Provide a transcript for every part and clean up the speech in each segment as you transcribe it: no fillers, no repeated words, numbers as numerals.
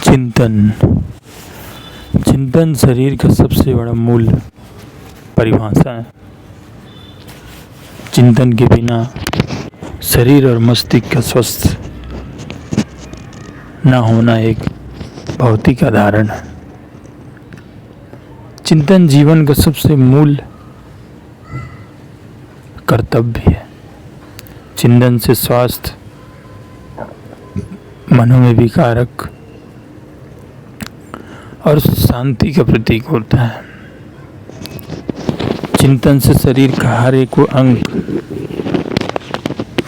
चिंतन चिंतन शरीर का सबसे बड़ा मूल परिभाषा है। चिंतन के बिना शरीर और मस्तिष्क का स्वस्थ न होना एक भौतिक आधारण है। चिंतन जीवन का सबसे मूल कर्तव्य है। चिंतन से स्वास्थ्य, मनों में विकारक और शांति का प्रतीक होता है। चिंतन से शरीर का हर एक अंग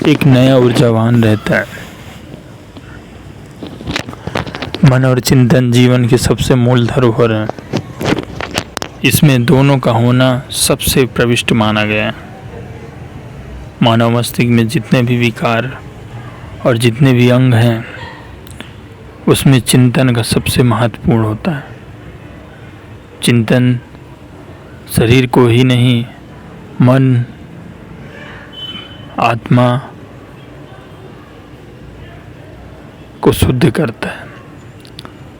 एक नया ऊर्जावान रहता है। मन और चिंतन जीवन के सबसे मूल धरोहर हैं। इसमें दोनों का होना सबसे प्रविष्ट माना गया है। मानव मस्तिष्क में जितने भी विकार और जितने भी अंग हैं, उसमें चिंतन का सबसे महत्वपूर्ण होता है। चिंतन शरीर को ही नहीं, मन, आत्मा को शुद्ध करता है।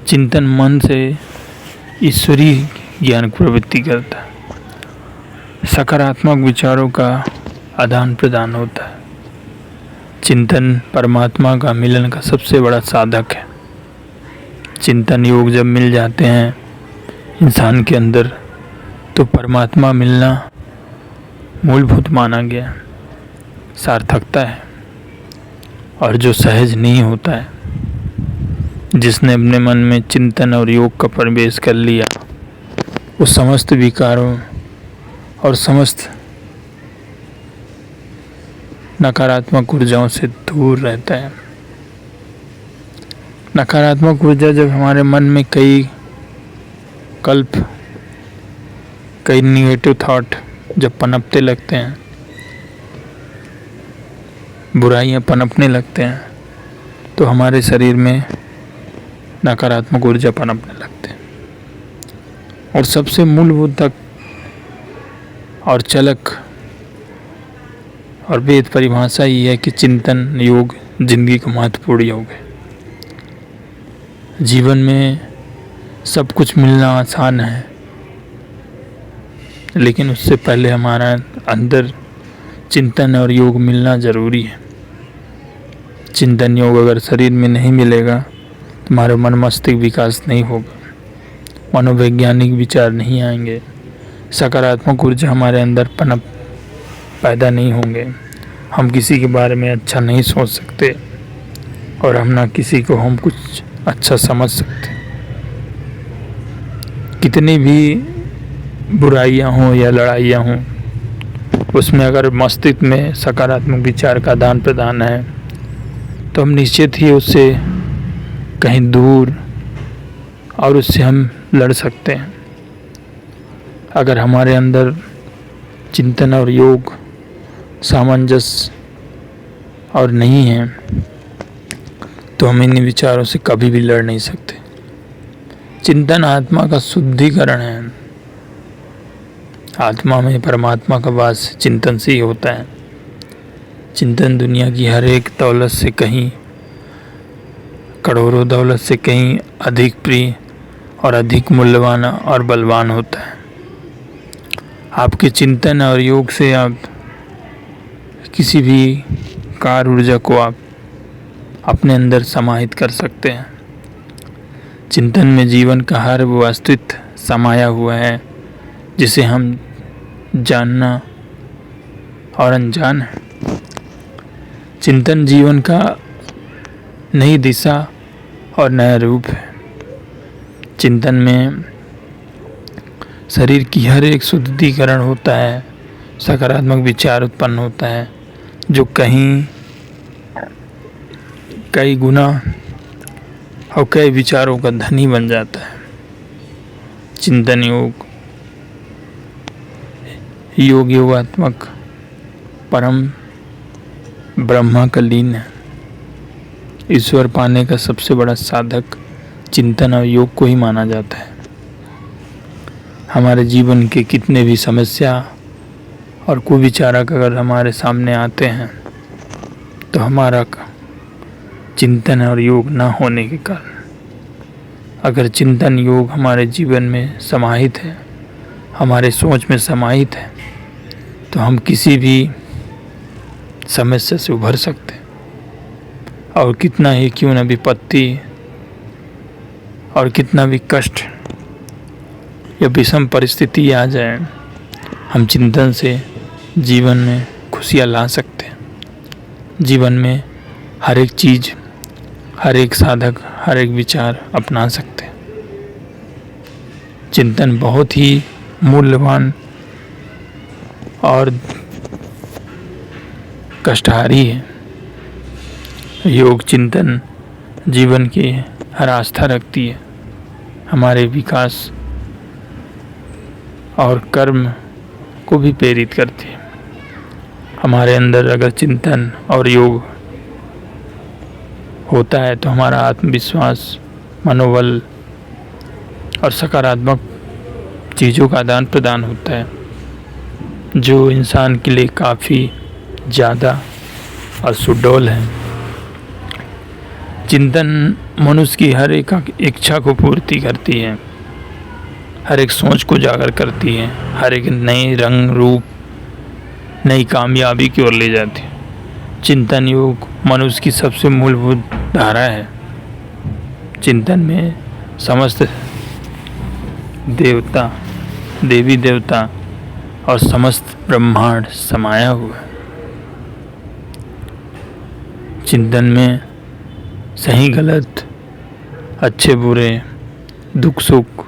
चिंतन मन से ईश्वरीय ज्ञान की प्रवृत्ति करता है। सकारात्मक विचारों का आदान प्रदान होता है। चिंतन परमात्मा का मिलन का सबसे बड़ा साधक है। चिंतन योग जब मिल जाते हैं इंसान के अंदर, तो परमात्मा मिलना मूलभूत माना गया, सार्थकता है। और जो सहज नहीं होता है, जिसने अपने मन में चिंतन और योग का प्रवेश कर लिया, वो समस्त विकारों और समस्त नकारात्मक ऊर्जाओं से दूर रहता है। नकारात्मक ऊर्जा जब हमारे मन में कई निगेटिव थॉट जब पनपते लगते हैं, बुराइयां पनपने लगते हैं, तो हमारे शरीर में नकारात्मक ऊर्जा पनपने लगते हैं। और सबसे मूलभूत तक और चलक और वेद परिभाषा ही है कि चिंतन योग जिंदगी का महत्वपूर्ण योग है। जीवन में सब कुछ मिलना आसान है, लेकिन उससे पहले हमारा अंदर चिंतन और योग मिलना जरूरी है। चिंतन योग अगर शरीर में नहीं मिलेगा, तो हमारा मन मस्तिष्क विकास नहीं होगा, मनोवैज्ञानिक विचार नहीं आएंगे, सकारात्मक ऊर्जा हमारे अंदर पनप पैदा नहीं होंगे, हम किसी के बारे में अच्छा नहीं सोच सकते, और हम ना किसी को हम कुछ अच्छा समझ सकते। कितनी भी बुराइयां हों या लड़ाइयां हों, उसमें अगर मस्तिष्क में सकारात्मक विचार का आदान प्रदान है, तो हम निश्चित ही उससे कहीं दूर और उससे हम लड़ सकते हैं। अगर हमारे अंदर चिंतन और योग सामंजस्य और नहीं है, तो हम इन विचारों से कभी भी लड़ नहीं सकते। चिंतन आत्मा का शुद्धिकरण है। आत्मा में परमात्मा का वास चिंतन से ही होता है। चिंतन दुनिया की हर एक दौलत से कहीं, करोड़ों दौलत से कहीं अधिक प्रिय और अधिक मूल्यवान और बलवान होता है। आपके चिंतन और योग से आप किसी भी कार ऊर्जा को आप अपने अंदर समाहित कर सकते हैं। चिंतन में जीवन का हर वो अस्तित्व समाया हुआ है, जिसे हम जानना और अनजान है। चिंतन जीवन का नई दिशा और नया रूप है। चिंतन में शरीर की हर एक शुद्धिकरण होता है, सकारात्मक विचार उत्पन्न होता है, जो कई गुना और कई विचारों का धनी बन जाता है। चिंतन योगात्मक परम ब्रह्मा का लीन है। ईश्वर पाने का सबसे बड़ा साधक चिंतन और योग को ही माना जाता है। हमारे जीवन के कितने भी समस्या और कुविचारक अगर हमारे सामने आते हैं, तो हमारा चिंतन और योग न होने के कारण अगर चिंतन योग हमारे जीवन में समाहित है, हमारे सोच में समाहित है, तो हम किसी भी समस्या से उभर सकते हैं। और कितना ही क्यों न विपत्ति और कितना भी कष्ट या विषम परिस्थिति आ जाए, हम चिंतन से जीवन में खुशियाँ ला सकते हैं। जीवन में हर एक चीज़, हर एक साधक, हर एक विचार अपना सकते हैं। चिंतन बहुत ही मूल्यवान और कष्टहारी है। योग चिंतन जीवन की हर आस्था रखती है, हमारे विकास और कर्म को भी प्रेरित करती है। हमारे अंदर अगर चिंतन और योग होता है तो हमारा आत्मविश्वास, मनोबल और सकारात्मक चीज़ों का आदान प्रदान होता है, जो इंसान के लिए काफ़ी ज़्यादा और सुडौल है। चिंतन मनुष्य की हर एक इच्छा को पूर्ति करती है, हर एक सोच को जागर करती है, हर एक नए रंग रूप, नई कामयाबी की ओर ले जाती है। चिंतन योग मनुष्य की सबसे मूलभूत धारा है। चिंतन में समस्त देवता, देवी देवता और समस्त ब्रह्मांड समाया हुआ है। चिंतन में सही गलत, अच्छे बुरे, दुख सुख